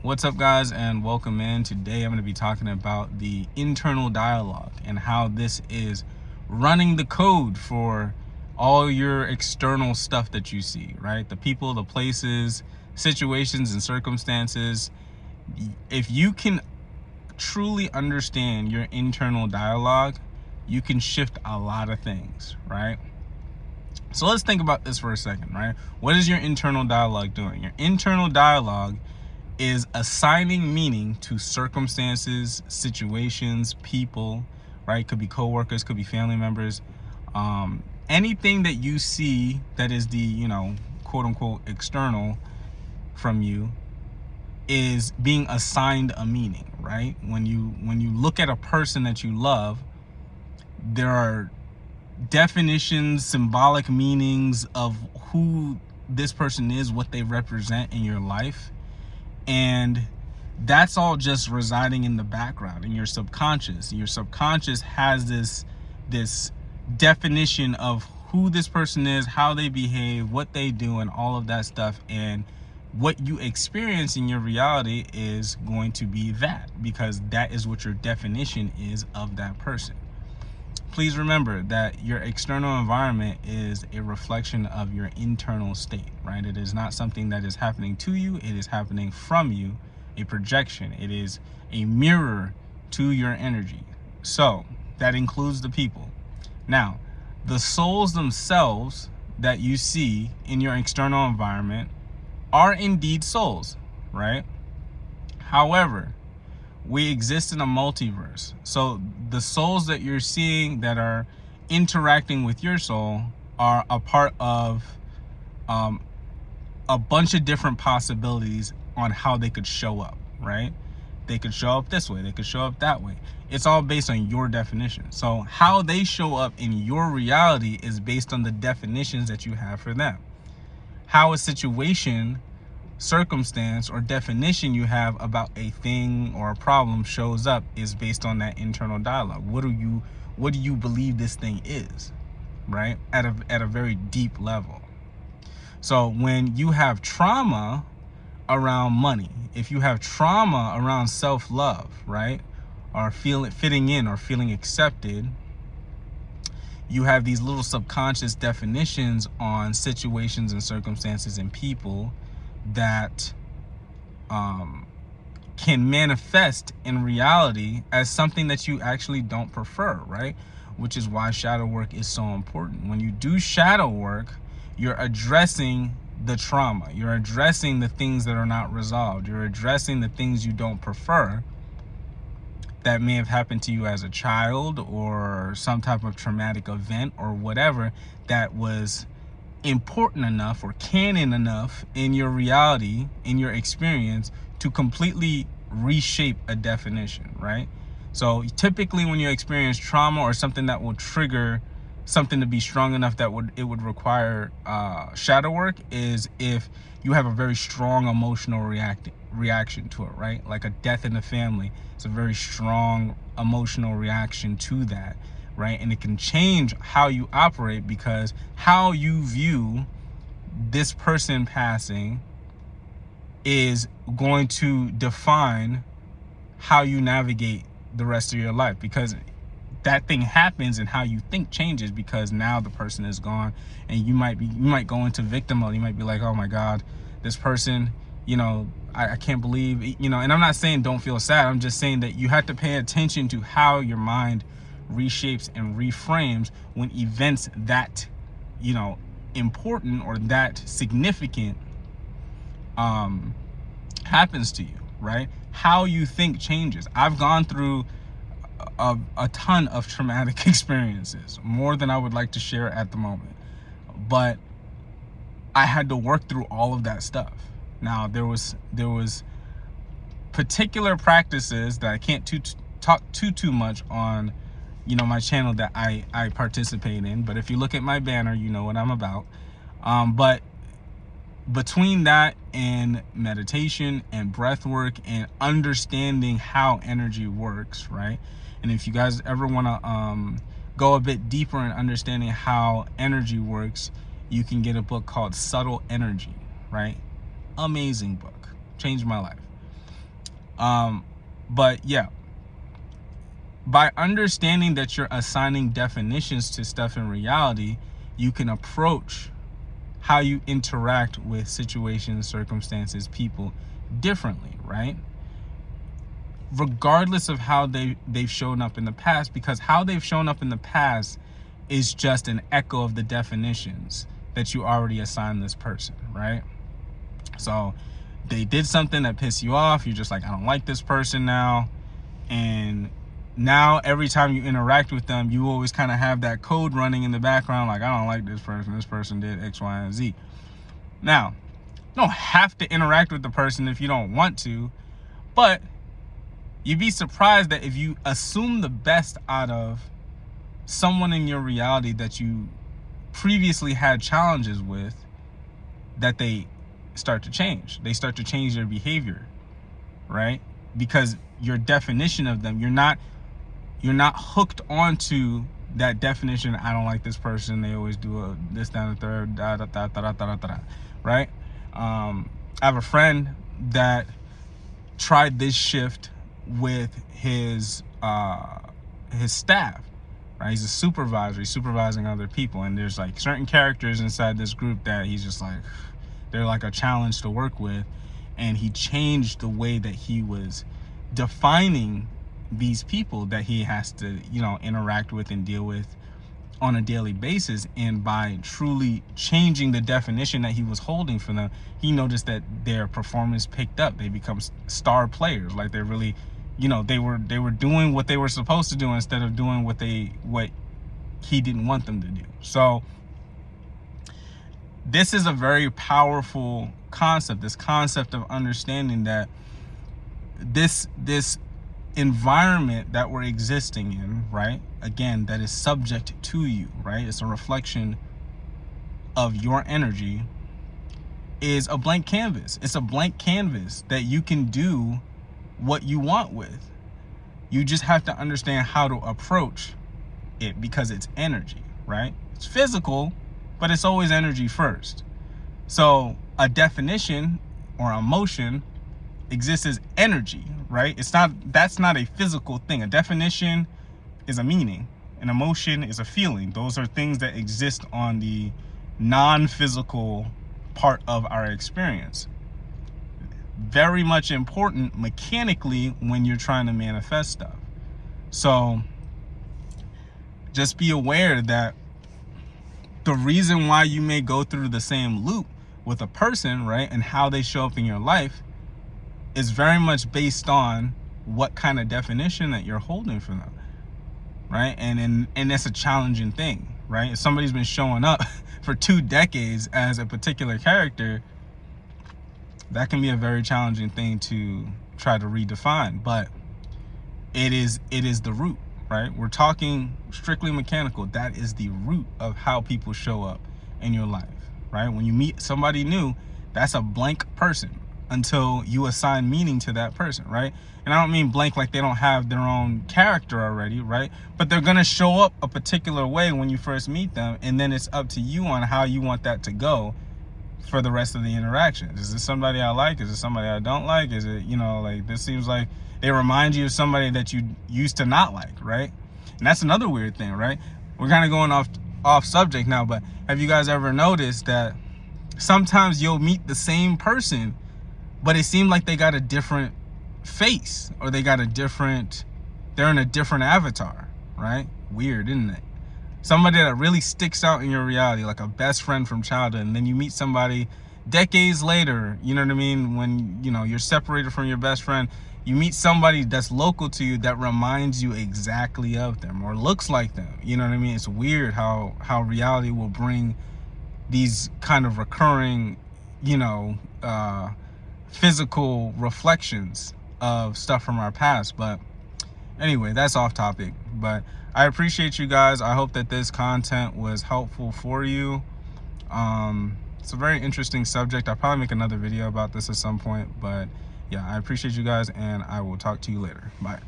What's up, guys, and welcome in. Today I'm going to be talking about the internal dialogue and how this is running the code for all your external stuff that you see, right? The people, the places, situations, and circumstances. If you can truly understand your internal dialogue, you can shift a lot of things, right? So let's think about this for a second, right? What is your internal dialogue doing? Your internal dialogue is assigning meaning to circumstances, situations, people, right? Could be coworkers, could be family members. Anything that you see that is the, quote unquote, external from you is being assigned a meaning, right? When you look at a person that you love, there are definitions, symbolic meanings of who this person is, what they represent in your life. And that's all just residing in the background, in your subconscious. Your subconscious has this definition of who this person is, how they behave, what they do, and all of that stuff. And what you experience in your reality is going to be that, because that is what your definition is of that person. Please remember that your external environment is a reflection of your internal state, right? It is not something that is happening to you. It is happening from you, a projection. It is a mirror to your energy. So that includes the people. Now, the souls themselves that you see in your external environment are indeed souls, right? However, we exist in a multiverse. So the souls that you're seeing that are interacting with your soul are a part of a bunch of different possibilities on how they could show up, right? They could show up this way, they could show up that way. It's all based on your definition. So how they show up in your reality is based on the definitions that you have for them. How a situation, circumstance, or definition you have about a thing or a problem shows up is based on that internal dialogue. What do you believe this thing is, right? At a very deep level. So when you have trauma around money, if you have trauma around self-love, right, or fitting in or feeling accepted, you have these little subconscious definitions on situations and circumstances and people that can manifest in reality as something that you actually don't prefer, right? Which is why shadow work is so important. When you do shadow work, you're addressing the trauma. You're addressing the things that are not resolved. You're addressing the things you don't prefer that may have happened to you as a child, or some type of traumatic event or whatever that was important enough or canon enough in your reality, in your experience, to completely reshape a definition, right? So typically when you experience trauma or something that will trigger something to be strong enough that it would require shadow work is if you have a very strong emotional reaction to it, right? Like a death in the family. It's a very strong emotional reaction to that, right? And it can change how you operate, because how you view this person passing is going to define how you navigate the rest of your life, because that thing happens and how you think changes, because now the person is gone. And you might go into victim mode. You might be like, oh my God, this person, I can't believe, and I'm not saying don't feel sad. I'm just saying that you have to pay attention to how your mind reshapes and reframes when events that important or that significant happens to you, right? How you think changes. I've gone through a ton of traumatic experiences, more than I would like to share at the moment, but I had to work through all of that stuff. Now there was particular practices that I can't talk too much on my channel that I participate in, but if you look at my banner, you know what I'm about. But between that and meditation and breath work and understanding how energy works, right? And if you guys ever want to go a bit deeper in understanding how energy works, you can get a book called Subtle Energy, right? Amazing book, changed my life. But yeah, by understanding that you're assigning definitions to stuff in reality, you can approach how you interact with situations, circumstances, people differently, right? Regardless of how they've shown up in the past, because how they've shown up in the past is just an echo of the definitions that you already assigned this person, right? So they did something that pissed you off. You're just like, I don't like this person now. And now every time you interact with them, you always kind of have that code running in the background. Like, I don't like this person. This person did X, Y, and Z. Now, you don't have to interact with the person if you don't want to, but you'd be surprised that if you assume the best out of someone in your reality that you previously had challenges with, that they start to change. They start to change their behavior, right? Because your definition of them, you're not hooked onto that definition. I don't like this person. They always do this, that, and the third, da, da, da, da, da, da, da, right? I have a friend that tried this shift with his staff, right? He's a supervisor. He's supervising other people, and there's like certain characters inside this group that he's just like, they're like a challenge to work with. And he changed the way that he was defining these people that he has to, interact with and deal with on a daily basis. And by truly changing the definition that he was holding for them, he noticed that their performance picked up. They become star players. Like, they're really, they were doing what they were supposed to do instead of doing what he didn't want them to do. So this is a very powerful concept, this concept of understanding that this environment that we're existing in, right? Again, that is subject to you, right? It's a reflection of your energy, is a blank canvas. It's a blank canvas that you can do what you want with. You just have to understand how to approach it, because it's energy, right? It's physical, but it's always energy first. So a definition or emotion exists as energy, right? That's not a physical thing. A definition is a meaning. An emotion is a feeling. Those are things that exist on the non-physical part of our experience. Very much important mechanically when you're trying to manifest stuff. So just be aware that the reason why you may go through the same loop with a person, right, and how they show up in your life is very much based on what kind of definition that you're holding for them, right? And that's a challenging thing, right? If somebody's been showing up for 2 decades as a particular character, that can be a very challenging thing to try to redefine. But it is the root, right? We're talking strictly mechanical. That is the root of how people show up in your life, right? When you meet somebody new, that's a blank person until you assign meaning to that person, right? And I don't mean blank like they don't have their own character already, right? But they're gonna show up a particular way when you first meet them, and then it's up to you on how you want that to go for the rest of the interactions. Is this somebody I like? Is it somebody I don't like? Is it, like, this seems like they remind you of somebody that you used to not like, right? And that's another weird thing, right? We're kind of going off subject now, but have you guys ever noticed that sometimes you'll meet the same person, but it seemed like they got a different face, or they're in a different avatar, right? Weird, isn't it? Somebody that really sticks out in your reality, like a best friend from childhood, and then you meet somebody decades later, you know what I mean? When, you're separated from your best friend, you meet somebody that's local to you that reminds you exactly of them or looks like them. You know what I mean? It's weird how reality will bring these kind of recurring, physical reflections of stuff from our past. But anyway, that's off topic. But I appreciate you guys. I hope that this content was helpful for you. It's a very interesting subject. I'll probably make another video about this at some point. But yeah, I appreciate you guys, and I will talk to you later. Bye.